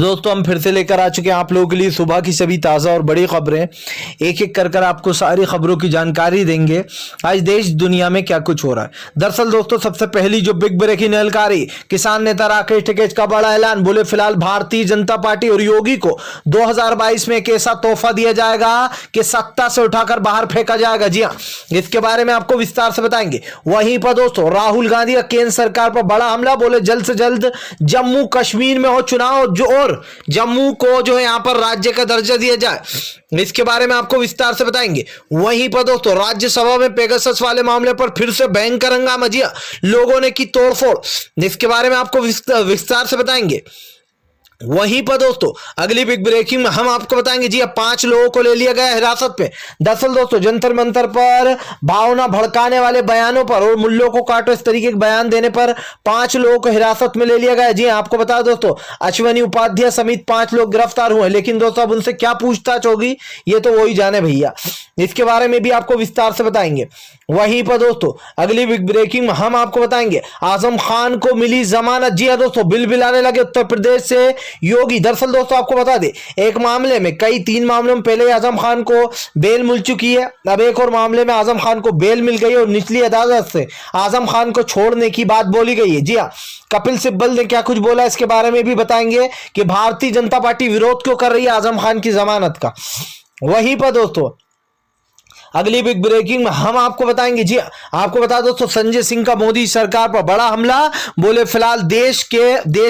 दोस्तों हम फिर से लेकर आ चुके हैं आप लोगों के लिए सुबह की सभी ताज़ा और बड़ी खबरें। एक एक कर आपको सारी खबरों की जानकारी देंगे आज देश दुनिया में क्या कुछ हो रहा है। दरअसल दोस्तों सबसे पहली जो बिग ब्रेकिंग निकलकारी, किसान नेता राकेश टिकैत का बड़ा ऐलान। बोले फिलहाल भारतीय जनता पार्टी और योगी को 2022 में एक ऐसा तोहफा दिया जाएगा कि सत्ता से उठाकर बाहर फेंका जाएगा। जी हाँ, इसके बारे में आपको विस्तार से बताएंगे। वहीं पर दोस्तों राहुल गांधी का केंद्र सरकार पर बड़ा हमला। बोले जल्द से जल्द जम्मू कश्मीर में हो चुनाव जो और जम्मू को जो है यहां पर राज्य का दर्जा दिया जाए, इसके बारे में आपको विस्तार से बताएंगे। वहीं पर दोस्तों राज्यसभा में पेगासस वाले मामले पर फिर से भयंकर हंगामा, जी लोगों ने की तोड़फोड़, इसके बारे में आपको विस्तार से बताएंगे। वहीं पर दोस्तों अगली बिग ब्रेकिंग में हम आपको बताएंगे, जी 5 लोगों को ले लिया गया हिरासत में। दरअसल दोस्तों जंतर मंतर पर भावना भड़काने वाले बयानों पर और मुल्लों को काटो इस तरीके के बयान देने पर 5 लोगों को हिरासत में ले लिया गया। जी आपको बता दोस्तों अश्विनी उपाध्याय समेत 5 लोग गिरफ्तार हुए, लेकिन दोस्तों अब उनसे क्या पूछताछ होगी ये तो वही जाने भैया, इसके बारे में भी आपको विस्तार से बताएंगे। वहीं पर दोस्तों अगली बिग ब्रेकिंग में हम आपको बताएंगे आजम खान को मिली जमानत। जी दोस्तों बिल बिलाने लगे उत्तर प्रदेश से योगी। दरअसल दोस्तों आपको बता दे एक मामले में 3 मामलों में पहले आजम खान को बेल मिल चुकी है, अब एक और मामले में आजम खान को बेल मिल गई और निचली अदालत से आजम खान को छोड़ने की बात बोली गई है। जी हाँ, कपिल सिब्बल ने क्या कुछ बोला इसके बारे में भी बताएंगे कि भारतीय जनता पार्टी विरोध क्यों कर रही है आजम खान की जमानत का। वहीं पर दोस्तों अगली बिग ब्रेकिंग में हम आपको बताएंगे, जी आपको बता दोस्तों संजय सिंह का मोदी सरकार पर बड़ा हमला। बोले फिलहाल देश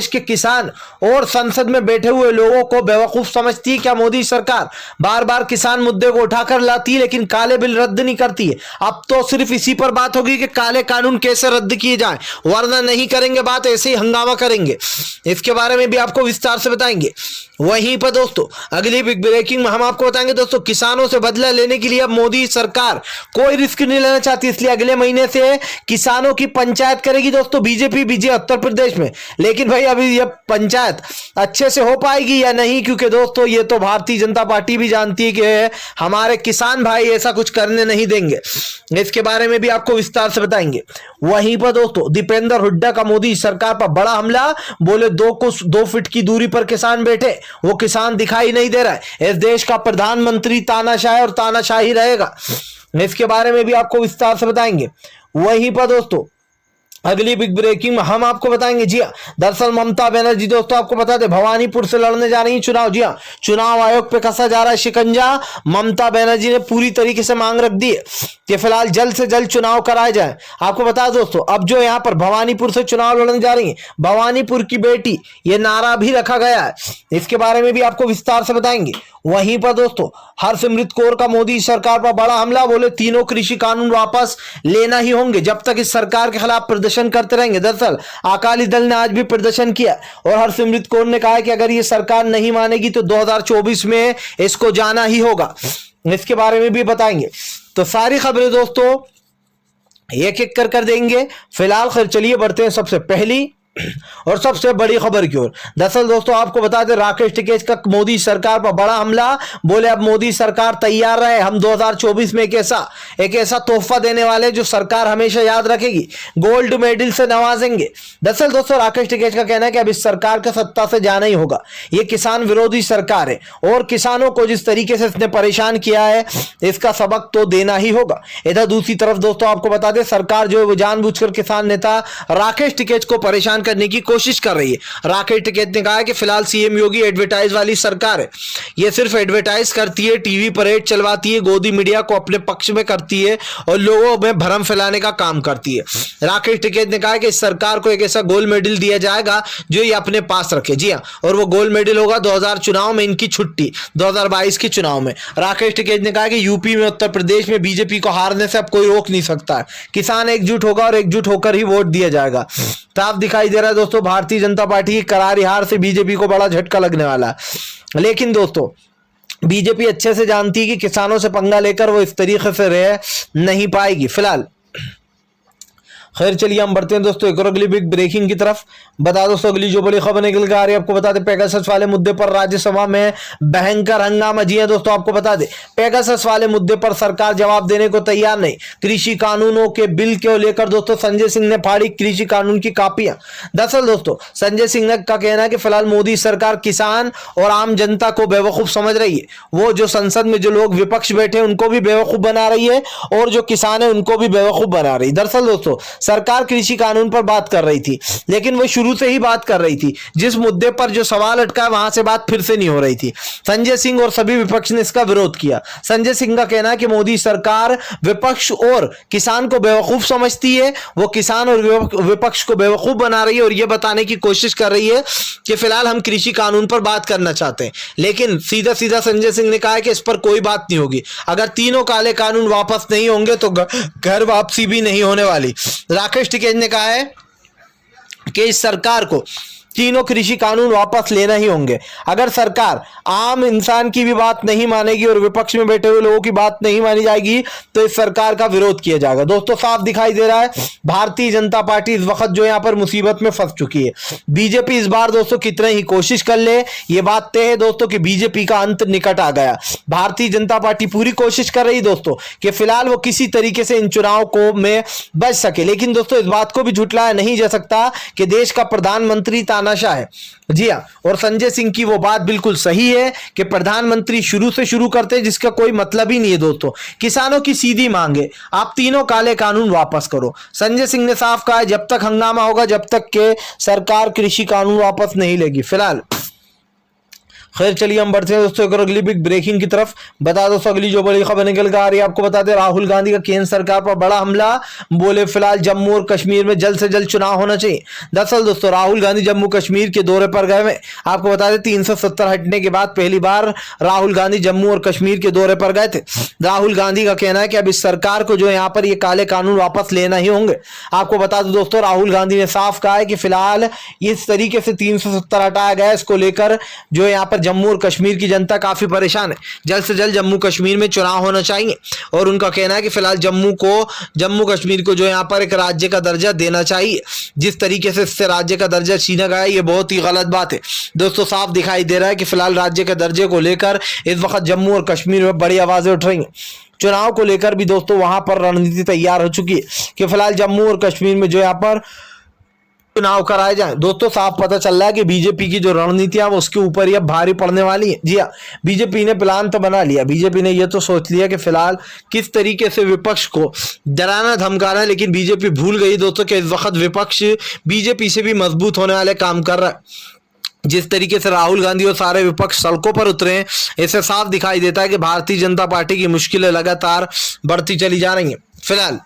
के किसान और संसद में बैठे हुए लोगों को बेवकूफ समझती है क्या मोदी सरकार। बार बार किसान मुद्दे को उठाकर लाती है लेकिन काले बिल रद्द नहीं करती है। अब तो सिर्फ इसी पर बात होगी कि काले कानून कैसे रद्द किए जाए, वरना नहीं करेंगे बात, ऐसे ही हंगामा करेंगे, इसके बारे में भी आपको विस्तार से बताएंगे। वहीं पर दोस्तों अगली बिग ब्रेकिंग में हम आपको बताएंगे दोस्तों किसानों से बदला लेने के लिए अब मोदी सरकार कोई रिस्क नहीं लेना चाहती, इसलिए अगले महीने से किसानों की पंचायत करेगी दोस्तों बीजेपी उत्तर प्रदेश में। लेकिन भाई अभी ये पंचायत अच्छे से हो पाएगी या नहीं, क्योंकि दोस्तों ये तो भारतीय जनता पार्टी भी जानती है कि हमारे किसान भाई ऐसा कुछ करने नहीं देंगे, इसके बारे में भी आपको विस्तार से बताएंगे। वहीं पर दोस्तों दीपेंद्र हुड्डा का मोदी सरकार पर बड़ा हमला। बोले 2 फीट की दूरी पर किसान बैठे, वो किसान दिखाई नहीं दे रहा है। इस देश का प्रधानमंत्री तानाशाह और तानाशाही रहेगा, इसके बारे में भी आपको विस्तार से बताएंगे। वहीं पर दोस्तों अगली बिग ब्रेकिंग में हम आपको बताएंगे, जी दरअसल ममता बनर्जी दोस्तों आपको बता दें भवानीपुर से लड़ने जा रही चुनाव। जी चुनाव आयोग पे कसा जा रहा है शिकंजा। ममता बनर्जी ने पूरी तरीके से मांग रख दी है कि फिलहाल जल्द से जल्द चुनाव कराए जाए। आपको बता दोस्तों अब जो यहाँ पर भवानीपुर से चुनाव लड़ने जा रही है भवानीपुर की बेटी, ये नारा भी रखा गया है, इसके बारे में भी आपको विस्तार से बताएंगे। वहीं पर दोस्तों हरसिमरत कौर का मोदी सरकार पर बड़ा हमला। बोले तीनों कृषि कानून वापस लेना ही होंगे जब तक इस सरकार के खिलाफ प्रदर्शन करते रहेंगे। दरअसल अकाली दल ने आज भी प्रदर्शन किया और हरसिमरत कौर ने कहा कि अगर ये सरकार नहीं मानेगी तो 2024 में इसको जाना ही होगा, इसके बारे में भी बताएंगे। तो सारी खबरें दोस्तों एक एक कर देंगे। फिलहाल चलिए बढ़ते हैं सबसे पहली और सबसे बड़ी खबर की ओर। दरअसल दोस्तों आपको बता दें राकेश टिकैत का मोदी सरकार पर बड़ा हमला। बोले अब मोदी सरकार तैयार रहे, हम 2024 में एक ऐसा तोहफा देने वाले जो सरकार हमेशा याद रखेगी, गोल्ड मेडल से नवाजेंगे। दरअसल दोस्तों राकेश टिकैत का कहना है कि अब इस सरकार का सत्ता से जाना ही होगा, ये किसान विरोधी सरकार है और किसानों को जिस तरीके से इसने परेशान किया है इसका सबक तो देना ही होगा। इधर दूसरी तरफ दोस्तों आपको बता दें सरकार जो है वो जानबूझकर किसान नेता राकेश टिकैत को परेशान करने की कोशिश कर रही है। राकेश टिकैत ने कहा है कि फिलहाल सीएम योगी एडवर्टाइज वाली सरकार है, ये सिर्फ एडवर्टाइज करती है, टीवी परेड चलवाती है, गोदी मीडिया को अपने पक्ष में करती है और लोगों में भ्रम फैलाने का काम करती है। राकेश टिकैत ने कहा कि इस सरकार को एक ऐसा गोल्ड मेडल दिया जाएगा जो ये अपने पास रखे। जी हाँ, और वो गोल्ड मेडल होगा 2000 चुनाव में इनकी छुट्टी, 2022 के चुनाव में। राकेश टिकैत ने कहा कि यूपी में उत्तर प्रदेश में बीजेपी को हारने से अब कोई रोक नहीं सकता है, किसान एकजुट होगा और एकजुट होकर ही वोट दिया जाएगा। साफ दिखाई दे रहा है दोस्तों भारतीय जनता पार्टी की करारी हार से बीजेपी को बड़ा झटका लगने वाला है। लेकिन दोस्तों बीजेपी अच्छे से जानती है कि किसानों से पंगा लेकर वो इस तरीके से रह नहीं पाएगी। फिलहाल खैर चलिए हम बढ़ते हैं दोस्तों एक और अगली बिग ब्रेकिंग की तरफ। बता दोस्तों अगली जो बड़ी खबर निकल कर आ रही है, आपको बता दें पेगासस वाले मुद्दे पर राज्यसभा में भयंकर हंगामा। जी हां दोस्तों, आपको बता दें पेगासस वाले मुद्दे पर सरकार जवाब देने को तैयार नहीं। कृषि कानूनों के बिल को लेकर दोस्तों संजय सिंह ने फाड़ी कृषि कानून की कापियां। दरअसल दोस्तों संजय सिंह का कहना है कि फिलहाल मोदी सरकार किसान और आम जनता को बेवकूफ समझ रही है। वो जो संसद में जो लोग विपक्ष बैठे उनको भी बेवकूफ बना रही है और जो किसान है उनको भी बेवकूफ बना रही है। दरअसल दोस्तों सरकार कृषि कानून पर बात कर रही थी, लेकिन वो शुरू से ही बात कर रही थी। जिस मुद्दे पर जो सवाल अटका वहां से बात फिर से नहीं हो रही थी। संजय सिंह और सभी विपक्ष ने इसका विरोध किया। संजय सिंह का कहना है कि मोदी सरकार विपक्ष और किसान को बेवकूफ समझती है। वो किसान और विपक्ष को बेवकूफ बना रही है और यह बताने की कोशिश कर रही है कि फिलहाल हम कृषि कानून पर बात करना चाहते हैं। लेकिन सीधा सीधा संजय सिंह ने कहा है कि इस पर कोई बात नहीं होगी। अगर तीनों काले कानून वापस नहीं होंगे तो घर वापसी भी नहीं होने वाली। राकेश टिकैत ने कहा है कि इस सरकार को तीनों कृषि कानून वापस लेना ही होंगे। अगर सरकार आम इंसान की भी बात नहीं मानेगी और विपक्ष में बैठे हुए लोगों की बात नहीं मानी जाएगी तो इस सरकार का विरोध किया जाएगा। दोस्तों साफ दिखाई दे रहा है भारतीय जनता पार्टी इस वक्त जो यहां पर मुसीबत में फंस चुकी है। बीजेपी इस बार दोस्तों कितने ही कोशिश कर ले, ये बात तय है दोस्तों कि बीजेपी का अंत निकट आ गया। भारतीय जनता पार्टी पूरी कोशिश कर रही दोस्तों कि फिलहाल वो किसी तरीके से इन चुनाव को में बच सके। लेकिन दोस्तों इस बात को भी झुटलाया नहीं जा सकता कि देश का प्रधानमंत्री नशा है। जी हां, और संजय सिंह की वो बात बिल्कुल सही है कि प्रधानमंत्री शुरू से शुरू करते हैं जिसका कोई मतलब ही नहीं है। दोस्तों किसानों की सीधी मांग है आप तीनों काले कानून वापस करो। संजय सिंह ने साफ कहा है जब तक हंगामा होगा, जब तक के सरकार कृषि कानून वापस नहीं लेगी। फिलहाल खैर चलिए हम बढ़ते हैं दोस्तों एक और अगली बिग ब्रेकिंग की तरफ। बता दोस्तों अगली जो बड़ी खबर निकल कर आ रही है, आपको बता दें राहुल गांधी का केंद्र सरकार पर बड़ा हमला। बोले फिलहाल जम्मू और कश्मीर में जल्द से जल्द चुनाव होना चाहिए। दरअसल दोस्तों राहुल गांधी जम्मू कश्मीर के दौरे पर गए हुए। आपको बता दें 370 हटने के बाद पहली बार राहुल गांधी जम्मू और कश्मीर के दौरे पर गए थे। राहुल गांधी का कहना है कि अब इस सरकार को जो यहाँ पर ये काले कानून वापस लेना ही होंगे। आपको बता दो दोस्तों राहुल गांधी ने साफ कहा है कि फिलहाल इस तरीके से 370 हटाया गया, इसको लेकर जो यहाँ पर जम्मू और कश्मीर की जनता काफी परेशान है। जल्द से जल्द जम्मू कश्मीर में चुनाव होना चाहिए और उनका कहना है कि फिलहाल जम्मू कश्मीर को जो यहाँ पर एक राज्य का दर्जा देना चाहिए। जिस तरीके से इससे राज्य का दर्जा छीना गया ये बहुत ही गलत बात है। दोस्तों साफ दिखाई दे रहा है कि फिलहाल राज्य के दर्जे को लेकर इस वक्त जम्मू और कश्मीर में बड़ी आवाजें उठ रही हैं। चुनाव को लेकर भी दोस्तों वहां पर रणनीति तैयार हो चुकी है कि फिलहाल जम्मू और कश्मीर में जो यहाँ पर चुनाव कराए जाए। दोस्तों साफ पता चल रहा है कि बीजेपी की जो रणनीतियां वो उसके ऊपर ही अब भारी पड़ने वाली है। जी हाँ, बीजेपी ने प्लान तो बना लिया। बीजेपी ने ये तो सोच लिया कि फिलहाल किस तरीके से विपक्ष को डराना धमकाना है, लेकिन बीजेपी भूल गई दोस्तों कि इस वक्त विपक्ष बीजेपी से भी मजबूत होने वाले काम कर रहा है। जिस तरीके से राहुल गांधी और सारे विपक्ष सड़कों पर उतरे हैं, इससे साफ दिखाई देता है कि भारतीय जनता पार्टी की मुश्किलें लगातार बढ़ती चली जा रही हैं। फिलहाल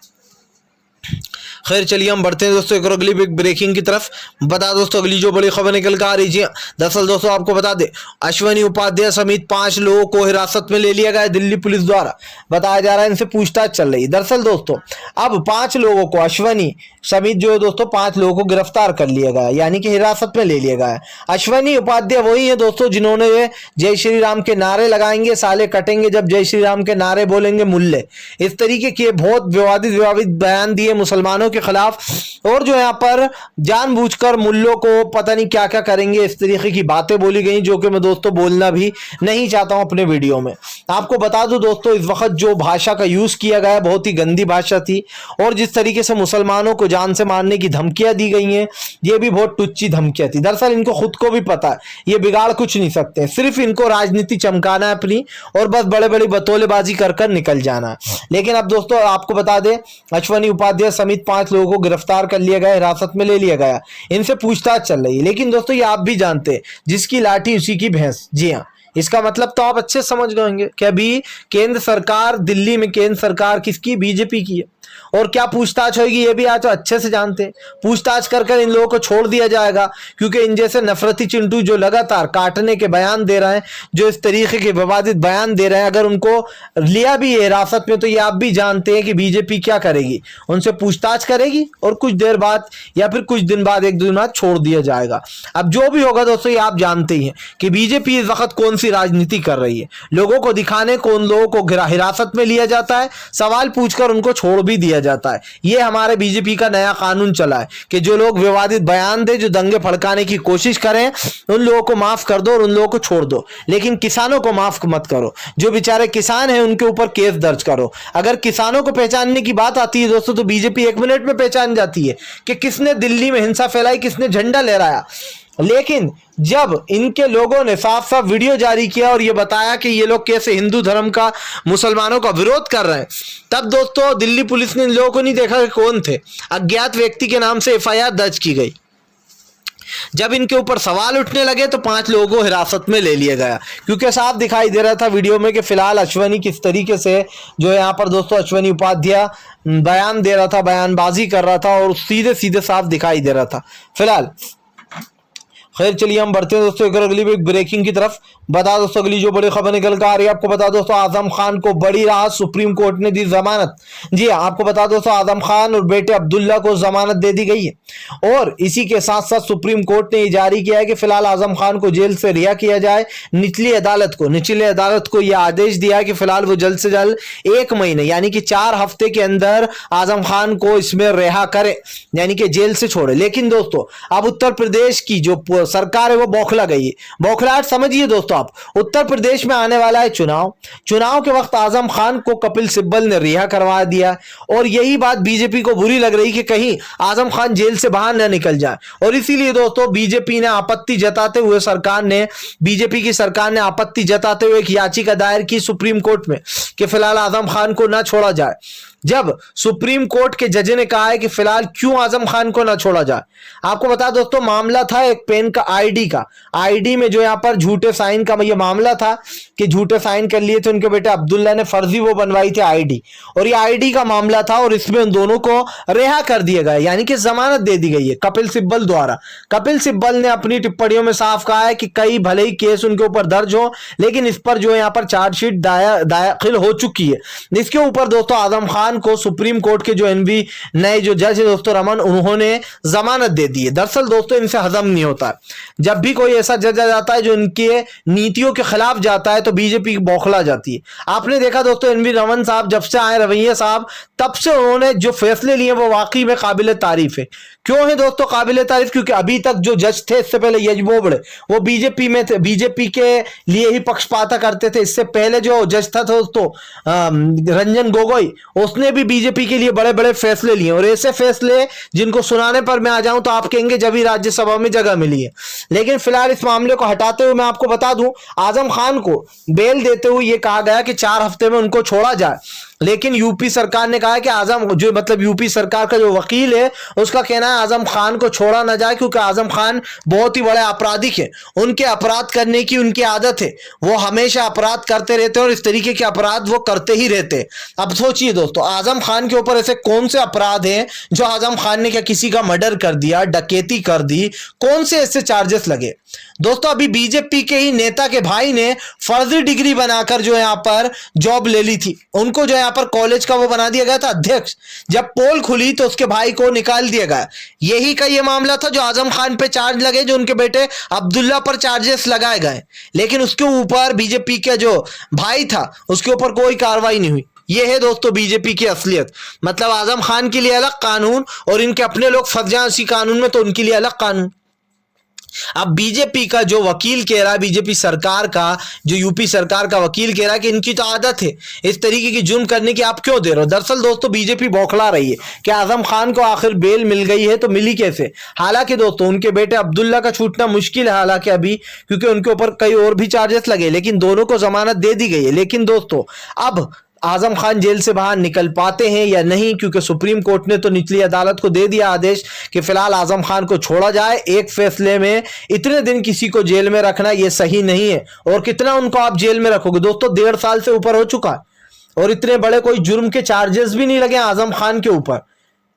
खैर चलिए हम बढ़ते हैं दोस्तों एक और अगली बिग ब्रेकिंग की तरफ। बता दोस्तों अगली जो बड़ी खबर निकल कर आ रही है, दरअसल दोस्तों आपको बता दें अश्वनी उपाध्याय समेत 5 लोगों को हिरासत में ले लिया गया है दिल्ली पुलिस द्वारा। बताया जा रहा है इनसे पूछताछ चल रही है। दरअसल दोस्तों अब 5 लोगों को अश्वनी समेत जो दोस्तों 5 लोगों को गिरफ्तार कर लिया गया, यानी कि हिरासत में ले लिया गया है। अश्वनी उपाध्याय वही है दोस्तों जिन्होंने जय श्री राम के नारे लगाएंगे साले कटेंगे जब जय श्री राम के नारे बोलेंगे मुल्ले, इस तरीके के बहुत विवादित बयान दिए मुसलमानों के खिलाफ, और जो यहाँ पर जानबूझकर मुल्लों को पता नहीं क्या क्या करेंगे इस तरीके की बातें बोली गई, जो कि मैं दोस्तों बोलना भी नहीं चाहता हूं अपने वीडियो में। आपको बता दूं दोस्तों इस वक्त जो भाषा का यूज किया गया बहुत ही गंदी भाषा थी, और जिस तरीके से मुसलमानों को जान से मारने की धमकियां दी गई हैं ये भी बहुत टुच्ची धमकियां थी। दरअसल इनको खुद को भी पता है ये बिगाड़ कुछ नहीं सकते, सिर्फ इनको राजनीति चमकाना है अपनी और बस बड़े बड़ी बतौलेबाजी कर कर निकल जाना है। लेकिन अब दोस्तों आपको बता दें अश्वनी उपाध्याय समेत 5 लोगों को गिरफ्तार कर लिया गया, हिरासत में ले लिया गया, इनसे पूछताछ चल रही है। लेकिन दोस्तों ये आप भी जानते हैं जिसकी लाठी उसी की भैंस। जी हाँ, इसका मतलब तो आप अच्छे समझ गए होंगे कि अभी केंद्र सरकार दिल्ली में केंद्र सरकार किसकी, बीजेपी की है, और क्या पूछताछ होगी ये भी आज तो अच्छे से जानते हैं। पूछताछ कर कर इन लोगों को छोड़ दिया जाएगा, क्योंकि इन जैसे नफरती चिंटू जो लगातार काटने के बयान दे रहे हैं, जो इस तरीके के विवादित बयान दे रहे हैं, अगर उनको लिया भी है हिरासत में तो ये आप भी जानते हैं कि बीजेपी क्या करेगी, उनसे पूछताछ करेगी और कुछ देर बाद या फिर कुछ दिन बाद 1-2 दिन बाद छोड़ दिया जाएगा। अब जो भी होगा दोस्तों ये आप जानते ही हैं कि बीजेपी इस वक्त कौन सी राजनीति कर रही है। लोगों को दिखाने को उन लोगों को हिरासत में लिया जाता है, सवाल पूछकर उनको छोड़ भी दिया जाता है। ये हमारे बीजेपी का नया कानून चला है कि जो लोग विवादित बयान दे, जो दंगे भड़काने की कोशिश करें, उन लोगों को माफ कर दो और उन लोगों को छोड़ दो, लेकिन किसानों को माफ मत करो। जो बेचारे किसान हैं उनके ऊपर केस दर्ज करो। अगर किसानों को पहचानने की बात आती है दोस्तों, तो बीजेपी 1 मिनट में पहचान जाती है कि किसने दिल्ली में हिंसा फैलाई, किसने झंडा लहराया। लेकिन जब इनके लोगों ने साफ साफ वीडियो जारी किया और यह बताया कि ये लोग कैसे हिंदू धर्म का, मुसलमानों का विरोध कर रहे हैं, तब दोस्तों दिल्ली पुलिस ने इन लोगों को नहीं देखा कि कौन थे। अज्ञात व्यक्ति के नाम से एफआईआर दर्ज की गई। जब इनके ऊपर सवाल उठने लगे तो 5 लोगों को हिरासत में ले लिया गया, क्योंकि साफ दिखाई दे रहा था वीडियो में कि फिलहाल अश्वनी किस तरीके से जो यहाँ पर दोस्तों अश्वनी उपाध्याय बयान दे रहा था, बयानबाजी कर रहा था और सीधे सीधे साफ दिखाई दे रहा था। फिलहाल खैर चलिए हम बढ़ते हैं दोस्तों एक अगली ब्रेकिंग की तरफ। बता दोस्तों अगली जो बड़ी खबर निकल कर आ रही है, आपको बता दोस्तों आजम खान को बड़ी राहत, सुप्रीम कोर्ट ने दी जमानत। जी आपको बता दोस्तों आजम खान और बेटे अब्दुल्ला को जमानत दे दी गई है और इसी के साथ साथ सुप्रीम कोर्ट ने जारी किया है कि फिलहाल आजम खान को जेल से रिहा किया जाए। निचली अदालत को यह आदेश दिया है कि फिलहाल वो जल्द से जल्द 1 महीने यानी कि 4 हफ्ते के अंदर आजम खान को इसमें रिहा करे, यानी कि जेल से छोड़े। लेकिन दोस्तों अब उत्तर प्रदेश की जो सरकार है वो बौखला गई है। बौखलाहट समझिए दोस्तों आप, उत्तर प्रदेश में आने वाला है चुनाव के वक्त आजम खान को कपिल सिब्बल ने रिहा करवा दिया और यही बात बीजेपी को बुरी लग रही कि कहीं आजम खान जेल से बाहर न निकल जाए। और इसीलिए दोस्तों बीजेपी ने आपत्ति जताते हुए बीजेपी की सरकार ने आपत्ति जताते हुए एक याचिका दायर की सुप्रीम कोर्ट में कि फिलहाल आजम खान को ना छोड़ा जाए। जब सुप्रीम कोर्ट के जज ने कहा है कि फिलहाल क्यों आजम खान को ना छोड़ा जाए, आपको बता दोस्तों मामला था एक पेन का आईडी में जो यहां पर झूठे साइन का ये मामला था कि झूठे साइन कर लिए थे उनके बेटे अब्दुल्ला ने, फर्जी वो बनवाई थी आईडी, और ये आईडी का मामला था और इसमें उन दोनों को रिहा कर दिया गया, यानी कि जमानत दे दी गई है कपिल सिब्बल द्वारा। कपिल सिब्बल ने अपनी टिप्पणियों में साफ कहा है कि कई भले ही केस उनके ऊपर दर्ज हो, लेकिन इस पर जो यहाँ पर चार्जशीट दाखिल हो चुकी है। इसके ऊपर दोस्तों आजम खान को सुप्रीम कोर्ट के जो एनवी नए जो जज है दोस्तों रमन, उन्होंने जमानत दे दी है। दरअसल दोस्तों इनसे हजम नहीं होता, जब भी कोई ऐसा जज आ जाता है जो इनके नीतियों के खिलाफ जाता है तो बीजेपी बौखला जाती है। आपने देखा दोस्तों एनवी रमन साहब जब से आए, रवैया साहब, तब से उन्होंने जो फैसले लिए वो वाकई में काबिल तारीफ है। क्यों है दोस्तों काबिल तारीफ? क्योंकि अभी तक जो जज थे इससे पहले यज बोबड़े वो बीजेपी में थे, बीजेपी के लिए ही पक्षपाता करते थे। इससे पहले जो जज था दोस्तों रंजन गोगोई, उसने भी बीजेपी के लिए बड़े बड़े फैसले लिए और ऐसे फैसले जिनको सुनाने पर मैं आ जाऊं तो आप कहेंगे जब ही राज्यसभा में जगह मिली है। लेकिन फिलहाल इस मामले को हटाते हुए मैं आपको बता दूं आजम खान को बेल देते हुए यह कहा गया कि 4 हफ्ते में उनको छोड़ा जाए, लेकिन यूपी सरकार ने कहा है कि आजम जो मतलब यूपी सरकार का जो वकील है उसका कहना है आजम खान को छोड़ा ना जाए क्योंकि आजम खान बहुत ही बड़े आपराधिक है, उनके अपराध करने की उनकी आदत है, वो हमेशा अपराध करते रहते हैं और इस तरीके के अपराध वो करते ही रहते हैं। अब सोचिए दोस्तों आजम खान के ऊपर ऐसे कौन से अपराध हैं जो आजम खान ने क्या किसी का मर्डर कर दिया, डकैती कर दी, कौन से ऐसे चार्जेस लगे? दोस्तों अभी बीजेपी के ही नेता के भाई ने फर्जी डिग्री बनाकर जो यहाँ पर जॉब ले ली थी, उनको जो यहाँ पर कॉलेज का वो बना दिया गया था अध्यक्ष। जब पोल खुली तो उसके भाई को निकाल दिया गया। यही का ये मामला था जो आजम खान पे चार्ज लगे, जो उनके बेटे अब्दुल्ला पर चार्जेस लगाए गए, लेकिन उसके ऊपर बीजेपी का जो भाई था उसके ऊपर कोई कार्रवाई नहीं हुई। ये है दोस्तों बीजेपी की असलियत। मतलब आजम खान के लिए अलग कानून और इनके अपने लोग फंस जाए उसी कानून में तो उनके लिए अलग कानून। अब बीजेपी का जो वकील कह रहा है, बीजेपी सरकार का जो यूपी सरकार का वकील कह रहा है कि इनकी तो आदत है इस तरीके की जुर्म करने की, आप क्यों दे रहे हो? दरअसल दोस्तों बीजेपी बौखला रही है कि आजम खान को आखिर बेल मिल गई है, तो मिली कैसे? हालांकि दोस्तों उनके बेटे अब्दुल्ला का छूटना मुश्किल है हालांकि अभी, क्योंकि उनके ऊपर कई और भी चार्जेस लगे, लेकिन दोनों को जमानत दे दी गई है। लेकिन दोस्तों अब आजम खान जेल से बाहर निकल पाते हैं या नहीं, क्योंकि सुप्रीम कोर्ट ने तो निचली अदालत को दे दिया आदेश कि फिलहाल आजम खान को छोड़ा जाए। एक फैसले में इतने दिन किसी को जेल में रखना यह सही नहीं है, और कितना उनको आप जेल में रखोगे दोस्तों? 1.5 साल से ऊपर हो चुका है और इतने बड़े कोई जुर्म के चार्जेस भी नहीं लगे आजम खान के ऊपर।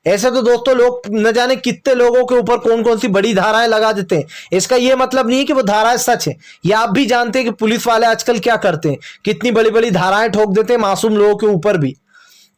ऐसे तो दोस्तों लोग न जाने कितने लोगों के ऊपर कौन कौन सी बड़ी धाराएं लगा देते हैं। इसका यह मतलब नहीं कि वो धाराएं सच है, या आप भी जानते हैं कि पुलिस वाले आजकल क्या करते हैं, कितनी बड़ी बड़ी धाराएं ठोक देते हैं मासूम लोगों के ऊपर भी।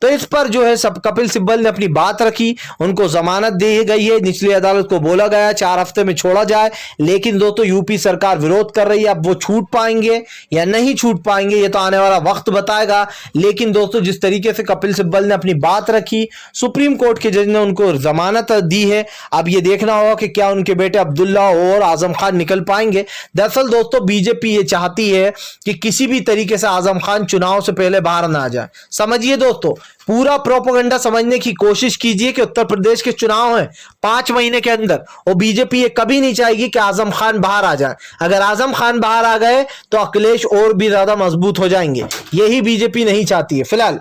तो इस पर जो है सब कपिल सिब्बल ने अपनी बात रखी, उनको जमानत दी गई है, निचली अदालत को बोला गया 4 हफ्ते में छोड़ा जाए, लेकिन दोस्तों यूपी सरकार विरोध कर रही है। अब वो छूट पाएंगे या नहीं छूट पाएंगे ये तो आने वाला वक्त बताएगा। लेकिन दोस्तों जिस तरीके से कपिल सिब्बल ने अपनी बात रखी, सुप्रीम कोर्ट के जज ने उनको जमानत दी है। अब ये देखना होगा कि क्या उनके बेटे अब्दुल्ला और आजम खान निकल पाएंगे। दरअसल दोस्तों बीजेपी ये चाहती है कि किसी भी तरीके से आजम खान चुनाव से पहले बाहर ना आ जाए। समझिए दोस्तों, पूरा प्रोपेगेंडा समझने की कोशिश कीजिए कि उत्तर प्रदेश के चुनाव हैं 5 महीने के अंदर, और बीजेपी ये कभी नहीं चाहेगी कि आजम खान बाहर आ जाए। अगर आजम खान बाहर आ गए तो अखिलेश और भी ज्यादा मजबूत हो जाएंगे, यही बीजेपी नहीं चाहती है फिलहाल।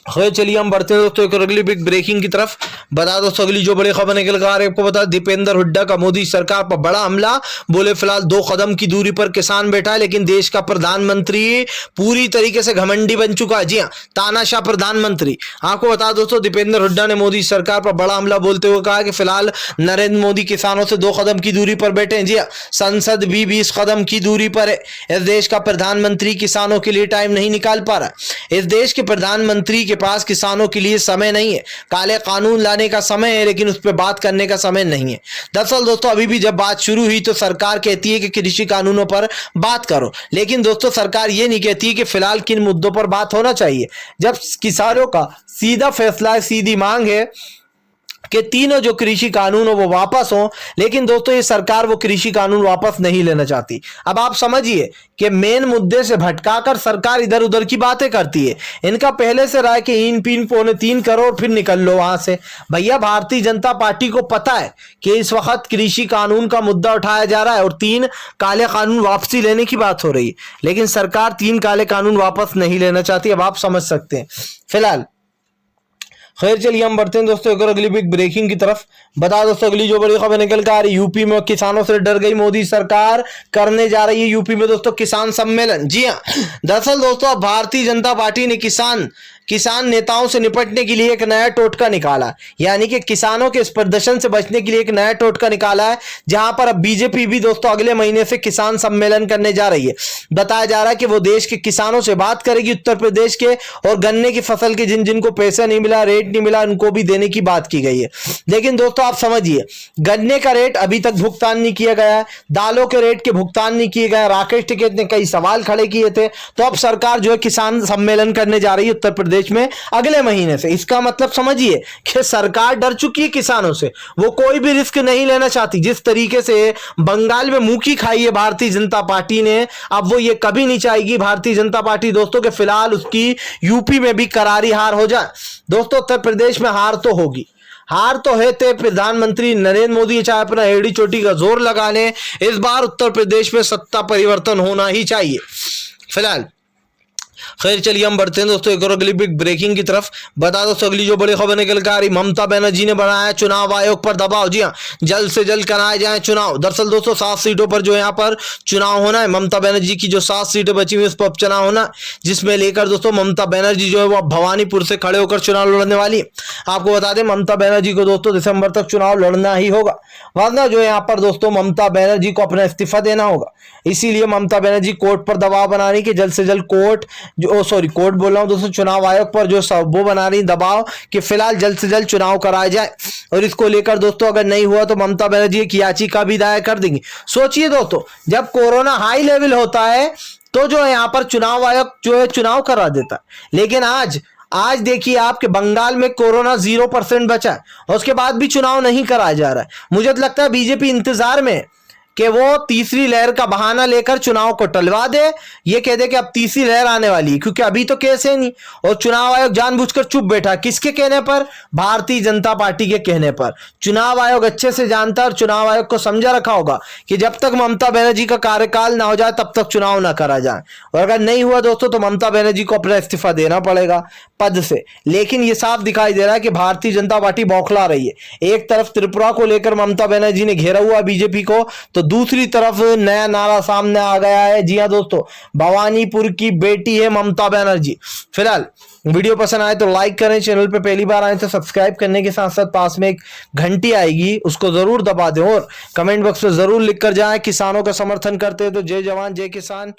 चलिए हम बढ़ते हैं दोस्तों एक अगली बिग ब्रेकिंग की तरफ। बता दोस्तों अगली जो बड़ी खबर निकल कर आ रही है आपको बता, दीपेंद्र हुड्डा का मोदी सरकार पर बड़ा हमला। बोले फिलहाल 2 कदम की दूरी पर किसान बैठा है, लेकिन देश का प्रधानमंत्री पूरी तरीके से घमंडी बन चुका है। जी हाँ, तानाशाह प्रधानमंत्री। आपको बता दोस्तों दीपेंद्र हुड्डा ने मोदी सरकार पर बड़ा हमला बोलते हुए कहा कि फिलहाल नरेंद्र मोदी किसानों से 2 कदम की दूरी पर बैठे हैं। जी हाँ, संसद भी 20 कदम की दूरी पर है। इस देश का प्रधानमंत्री किसानों के लिए टाइम नहीं निकाल पा रहा। इस देश के प्रधानमंत्री के पास किसानों के लिए समय नहीं है। काले कानून लाने का समय है, लेकिन उस पर बात करने का समय नहीं है। दरअसल दोस्तों अभी भी जब बात शुरू हुई तो सरकार कहती है कि कृषि कानूनों पर बात करो, लेकिन दोस्तों सरकार ये नहीं कहती है कि फिलहाल किन मुद्दों पर बात होना चाहिए। जब किसानों का सीधा फैसला है, सीधी मांग है कि तीनों जो कृषि कानून हो वो वापस हो, लेकिन दोस्तों ये सरकार वो कृषि कानून वापस नहीं लेना चाहती। अब आप समझिए कि मेन मुद्दे से भटकाकर सरकार इधर उधर की बातें करती है। इनका पहले से रहा है कि इन पीन पौने 3 करोड़ फिर निकल लो वहां से। भैया भारतीय जनता पार्टी को पता है कि इस वक्त कृषि कानून का मुद्दा उठाया जा रहा है और 3 काले कानून वापसी लेने की बात हो रही है, लेकिन सरकार 3 काले कानून वापस नहीं लेना चाहती। अब आप समझ सकते हैं फिलहाल। चलिए हम बढ़ते हैं दोस्तों एक और अगली बिग ब्रेकिंग की तरफ। बता दोस्तों अगली जो बड़ी खबर निकल कर आ रही, यूपी में किसानों से डर गई मोदी सरकार, करने जा रही है यूपी में दोस्तों किसान सम्मेलन। जी हाँ, दरअसल दोस्तों भारतीय जनता पार्टी ने किसान नेताओं से निपटने के लिए एक नया टोटका निकाला, यानी कि किसानों के इस प्रदर्शन से बचने के लिए एक नया टोटका निकाला है, जहां पर अब बीजेपी भी दोस्तों अगले महीने से किसान सम्मेलन करने जा रही है। बताया जा रहा है कि वो देश के किसानों से बात करेगी, उत्तर प्रदेश के, और गन्ने की फसल के जिनको पैसा नहीं मिला, रेट नहीं मिला, उनको भी देने की बात की गई है। लेकिन दोस्तों आप समझिए, गन्ने का रेट अभी तक भुगतान नहीं किया गया है, दालों के रेट के भुगतान नहीं किए गए। राकेश टिकैत ने कई सवाल खड़े किए थे, तो अब सरकार जो है किसान सम्मेलन करने जा रही है उत्तर प्रदेश में अगले महीने से। इसका मतलब समझिए कि सरकार डर चुकी है किसानों से, वो कोई भी रिस्क नहीं लेना चाहती। जिस तरीके से बंगाल में मुंह खाई है भारतीय जनता पार्टी ने, अब वो ये कभी नहीं चाहेगी भारतीय जनता पार्टी दोस्तों के फिलहाल उसकी यूपी में भी करारी हार हो जाए। दोस्तों उत्तर प्रदेश में हार तो होगी, हार तो है, तो प्रधानमंत्री नरेंद्र मोदी चाहे अपना एड़ी चोटी का जोर लगा ले, इस बार उत्तर प्रदेश में सत्ता परिवर्तन होना ही चाहिए फिलहाल। चलिए हम बढ़ते हैं दोस्तों एक और अगली बिग ब्रेकिंग की तरफ। बता दोस्तों अगली जो बड़ी खबर निकल कर आ रही, ममता बनर्जी ने बनाया चुनाव आयोग पर दबाव। जी हाँ, जल्द से जल्द कराए जाए चुनाव। दरअसल दोस्तों 7 सीटों पर जो यहाँ पर चुनाव होना है, ममता बनर्जी की जो 7 सीटें बची हुई उस पर चुनाव होना, जिसमें लेकर दोस्तों ममता बनर्जी जो है वो भवानीपुर से खड़े होकर चुनाव लड़ने वाली है। आपको बता दें ममता बनर्जी को दोस्तों दिसंबर तक चुनाव लड़ना ही होगा, वरना जो यहाँ पर दोस्तों ममता बनर्जी को अपना इस्तीफा देना होगा। इसीलिए ममता बनर्जी कोर्ट पर दबाव बना रही कि जल्द से जल्द कोर्ट बोल रहा हूं दोस्तों, चुनाव आयोग पर जो वो बना रही दबाव कि फिलहाल जल्द से जल्द चुनाव कराया जाए। और इसको लेकर दोस्तों अगर नहीं हुआ तो ममता बनर्जी एक याचिका भी दायर कर देंगी। सोचिए दोस्तों, जब कोरोना हाई लेवल होता है तो जो है यहाँ पर चुनाव आयोग जो है चुनाव करा देता है, लेकिन आज देखिए आपके बंगाल में कोरोना 0% बचा है और उसके बाद भी चुनाव नहीं कराया जा रहा है। मुझे तो लगता है बीजेपी इंतजार में कि वो तीसरी लहर का बहाना लेकर चुनाव को टलवा दे, ये कह दे कि अब तीसरी लहर आने वाली है, क्योंकि अभी तो केस है नहीं। और चुनाव आयोग जानबूझकर चुप बैठा, किसके कहने पर? भारतीय जनता पार्टी के कहने पर। चुनाव आयोग अच्छे से जानता है और चुनाव आयोग को समझा रखा होगा कि जब तक ममता बनर्जी का कार्यकाल ना हो जाए तब तक चुनाव ना करा जाए। और अगर नहीं हुआ दोस्तों तो ममता बनर्जी को अपना इस्तीफा देना पड़ेगा पद से। लेकिन ये साफ दिखाई दे रहा है कि भारतीय जनता पार्टी बौखला रही है। एक तरफ त्रिपुरा को लेकर ममता बनर्जी ने घेरा हुआ बीजेपी को, तो दूसरी तरफ नया नारा सामने आ गया है। जी हां दोस्तों, भवानीपुर की बेटी है ममता बनर्जी। फिलहाल वीडियो पसंद आए तो लाइक करें, चैनल पे पहली बार आए तो सब्सक्राइब करने के साथ साथ पास में एक घंटी आएगी उसको जरूर दबा दें और कमेंट बॉक्स में जरूर लिख कर जाएं किसानों का समर्थन करते हैं तो जय जवान जय किसान।